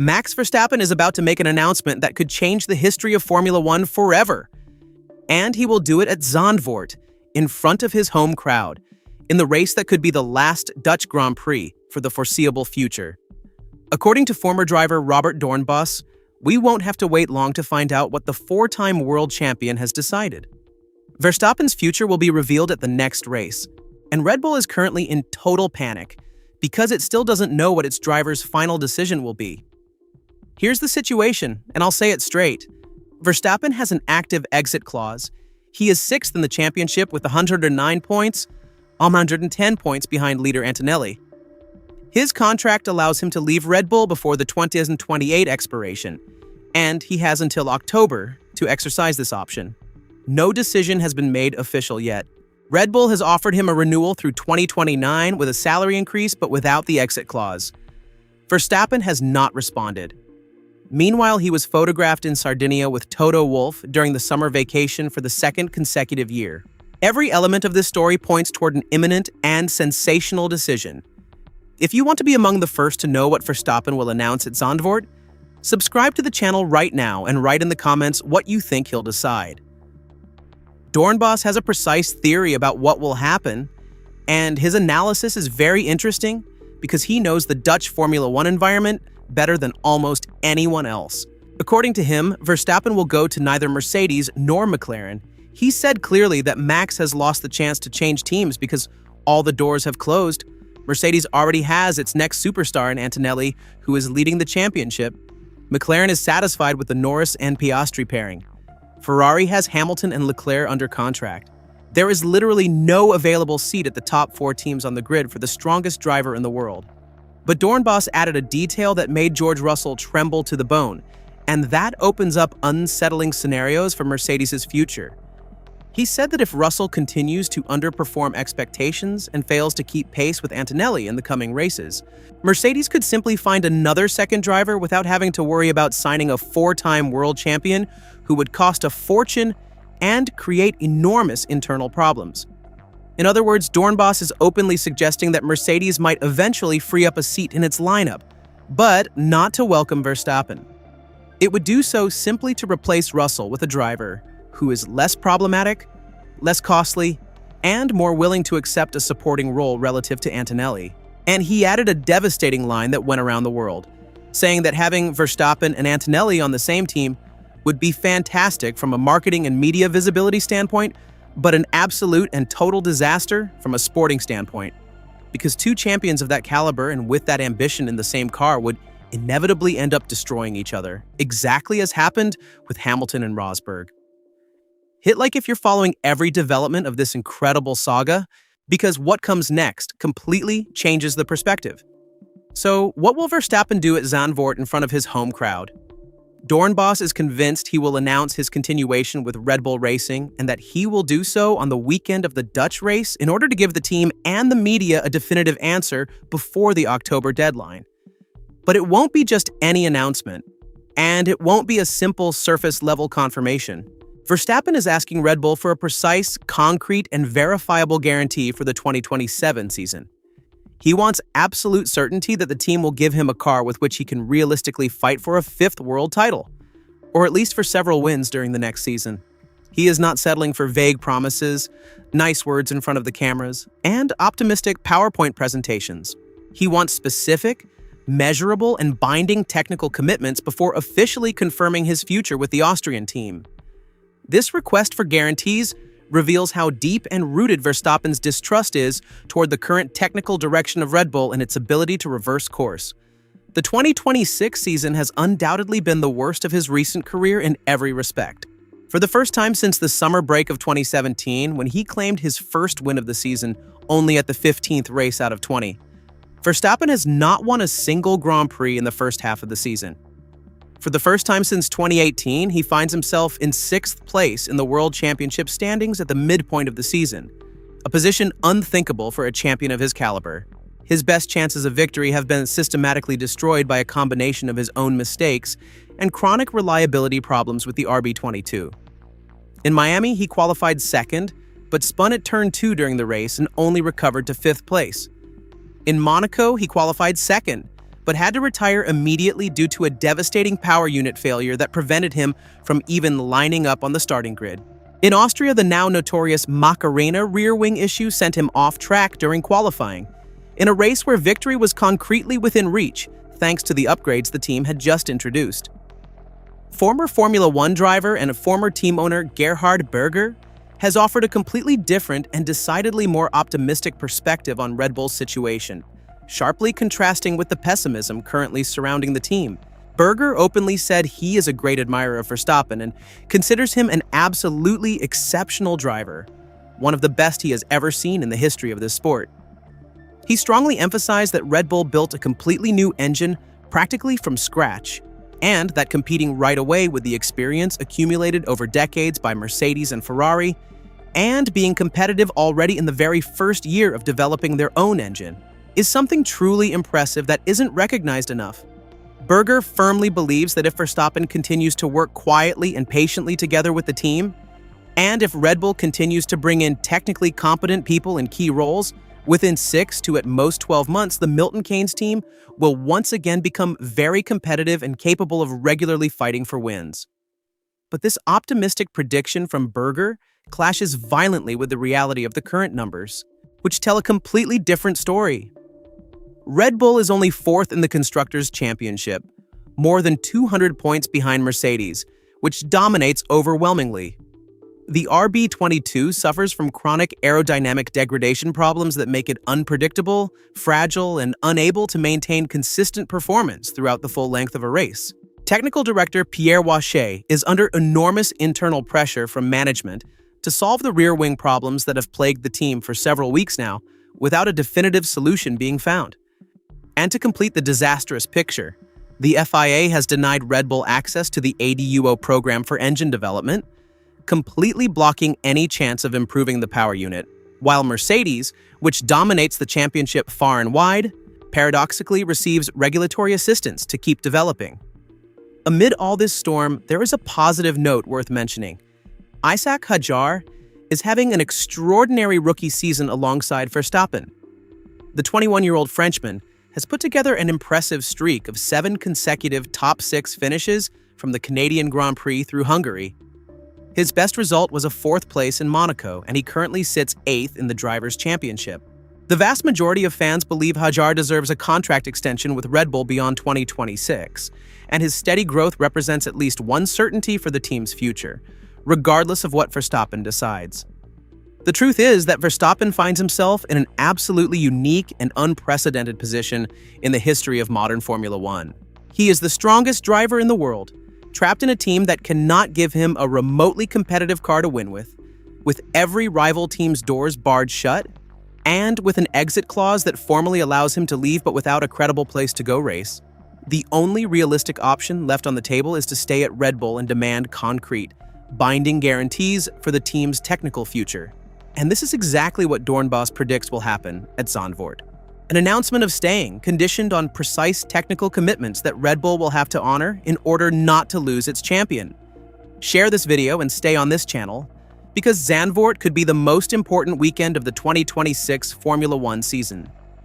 Max Verstappen is about to make an announcement that could change the history of Formula One forever. And he will do it at Zandvoort, in front of his home crowd, in the race that could be the last Dutch Grand Prix for the foreseeable future. According to former driver Robert Doornbos, we won't have to wait long to find out what the four-time world champion has decided. Verstappen's future will be revealed at the next race, and Red Bull is currently in total panic because it still doesn't know what its driver's final decision will be. Here's the situation, and I'll say it straight. Verstappen has an active exit clause. He is 6th in the championship with 109 points, 110 points behind leader Antonelli. His contract allows him to leave Red Bull before the 2028 expiration, and he has until October to exercise this option. No decision has been made official yet. Red Bull has offered him a renewal through 2029 with a salary increase but without the exit clause. Verstappen has not responded. Meanwhile, he was photographed in Sardinia with Toto Wolff during the summer vacation for the second consecutive year. Every element of this story points toward an imminent and sensational decision. If you want to be among the first to know what Verstappen will announce at Zandvoort, subscribe to the channel right now and write in the comments what you think he'll decide. Doornbos has a precise theory about what will happen, and his analysis is very interesting because he knows the Dutch Formula One environment better than almost anyone else. According to him, Verstappen will go to neither Mercedes nor McLaren. He said clearly that Max has lost the chance to change teams because all the doors have closed. Mercedes already has its next superstar in Antonelli, who is leading the championship. McLaren is satisfied with the Norris and Piastri pairing. Ferrari has Hamilton and Leclerc under contract. There is literally no available seat at the top 4 teams on the grid for the strongest driver in the world. But Doornbos added a detail that made George Russell tremble to the bone, and that opens up unsettling scenarios for Mercedes' future. He said that if Russell continues to underperform expectations and fails to keep pace with Antonelli in the coming races, Mercedes could simply find another second driver without having to worry about signing a 4-time world champion who would cost a fortune and create enormous internal problems. In other words, Doornbos is openly suggesting that Mercedes might eventually free up a seat in its lineup, but not to welcome Verstappen. It would do so simply to replace Russell with a driver who is less problematic, less costly, and more willing to accept a supporting role relative to Antonelli. And he added a devastating line that went around the world, saying that having Verstappen and Antonelli on the same team would be fantastic from a marketing and media visibility standpoint, but an absolute and total disaster from a sporting standpoint, because 2 champions of that caliber and with that ambition in the same car would inevitably end up destroying each other, exactly as happened with Hamilton and Rosberg. Hit like if you're following every development of this incredible saga, because what comes next completely changes the perspective. So, what will Verstappen do at Zandvoort in front of his home crowd? Doornbos is convinced he will announce his continuation with Red Bull Racing and that he will do so on the weekend of the Dutch race in order to give the team and the media a definitive answer before the October deadline. But it won't be just any announcement, and it won't be a simple surface-level confirmation. Verstappen is asking Red Bull for a precise, concrete, and verifiable guarantee for the 2027 season. He wants absolute certainty that the team will give him a car with which he can realistically fight for a 5th world title, or at least for several wins during the next season. He is not settling for vague promises, nice words in front of the cameras, and optimistic PowerPoint presentations. He wants specific, measurable, and binding technical commitments before officially confirming his future with the Austrian team. This request for guarantees reveals how deep and rooted Verstappen's distrust is toward the current technical direction of Red Bull and its ability to reverse course. The 2026 season has undoubtedly been the worst of his recent career in every respect. For the first time since the summer break of 2017, when he claimed his first win of the season only at the 15th race out of 20, Verstappen has not won a single Grand Prix in the first half of the season. For the first time since 2018, he finds himself in 6th place in the World Championship standings at the midpoint of the season, a position unthinkable for a champion of his caliber. His best chances of victory have been systematically destroyed by a combination of his own mistakes and chronic reliability problems with the RB22. In Miami, he qualified 2nd, but spun at turn 2 during the race and only recovered to 5th place. In Monaco, he qualified 2nd, but had to retire immediately due to a devastating power unit failure that prevented him from even lining up on the starting grid. In Austria, the now notorious Macarena rear wing issue sent him off track during qualifying, in a race where victory was concretely within reach thanks to the upgrades the team had just introduced. Former Formula One driver and former team owner Gerhard Berger has offered a completely different and decidedly more optimistic perspective on Red Bull's situation, sharply contrasting with the pessimism currently surrounding the team. Berger openly said he is a great admirer of Verstappen and considers him an absolutely exceptional driver, one of the best he has ever seen in the history of this sport. He strongly emphasized that Red Bull built a completely new engine practically from scratch, and that competing right away with the experience accumulated over decades by Mercedes and Ferrari, and being competitive already in the very first year of developing their own engine, is something truly impressive that isn't recognized enough. Berger firmly believes that if Verstappen continues to work quietly and patiently together with the team, and if Red Bull continues to bring in technically competent people in key roles, within 6 to at most 12 months, the Milton Keynes team will once again become very competitive and capable of regularly fighting for wins. But this optimistic prediction from Berger clashes violently with the reality of the current numbers, which tell a completely different story. Red Bull is only 4th in the Constructors' Championship, more than 200 points behind Mercedes, which dominates overwhelmingly. The RB22 suffers from chronic aerodynamic degradation problems that make it unpredictable, fragile, and unable to maintain consistent performance throughout the full length of a race. Technical director Pierre Wache is under enormous internal pressure from management to solve the rear wing problems that have plagued the team for several weeks now, without a definitive solution being found. And to complete the disastrous picture, the FIA has denied Red Bull access to the ADUO program for engine development, completely blocking any chance of improving the power unit, while Mercedes, which dominates the championship far and wide, paradoxically receives regulatory assistance to keep developing. Amid all this storm, there is a positive note worth mentioning. Isack Hadjar is having an extraordinary rookie season alongside Verstappen. The 21-year-old Frenchman has put together an impressive streak of 7 consecutive top 6 finishes from the Canadian Grand Prix through Hungary. His best result was a 4th place in Monaco, and he currently sits 8th in the Drivers' Championship. The vast majority of fans believe Hadjar deserves a contract extension with Red Bull beyond 2026, and his steady growth represents at least one certainty for the team's future, regardless of what Verstappen decides. The truth is that Verstappen finds himself in an absolutely unique and unprecedented position in the history of modern Formula One. He is the strongest driver in the world, trapped in a team that cannot give him a remotely competitive car to win with every rival team's doors barred shut, and with an exit clause that formally allows him to leave but without a credible place to go race. The only realistic option left on the table is to stay at Red Bull and demand concrete, binding guarantees for the team's technical future. And this is exactly what Doornbos predicts will happen at Zandvoort. An announcement of staying, conditioned on precise technical commitments that Red Bull will have to honor in order not to lose its champion. Share this video and stay on this channel, because Zandvoort could be the most important weekend of the 2026 Formula One season.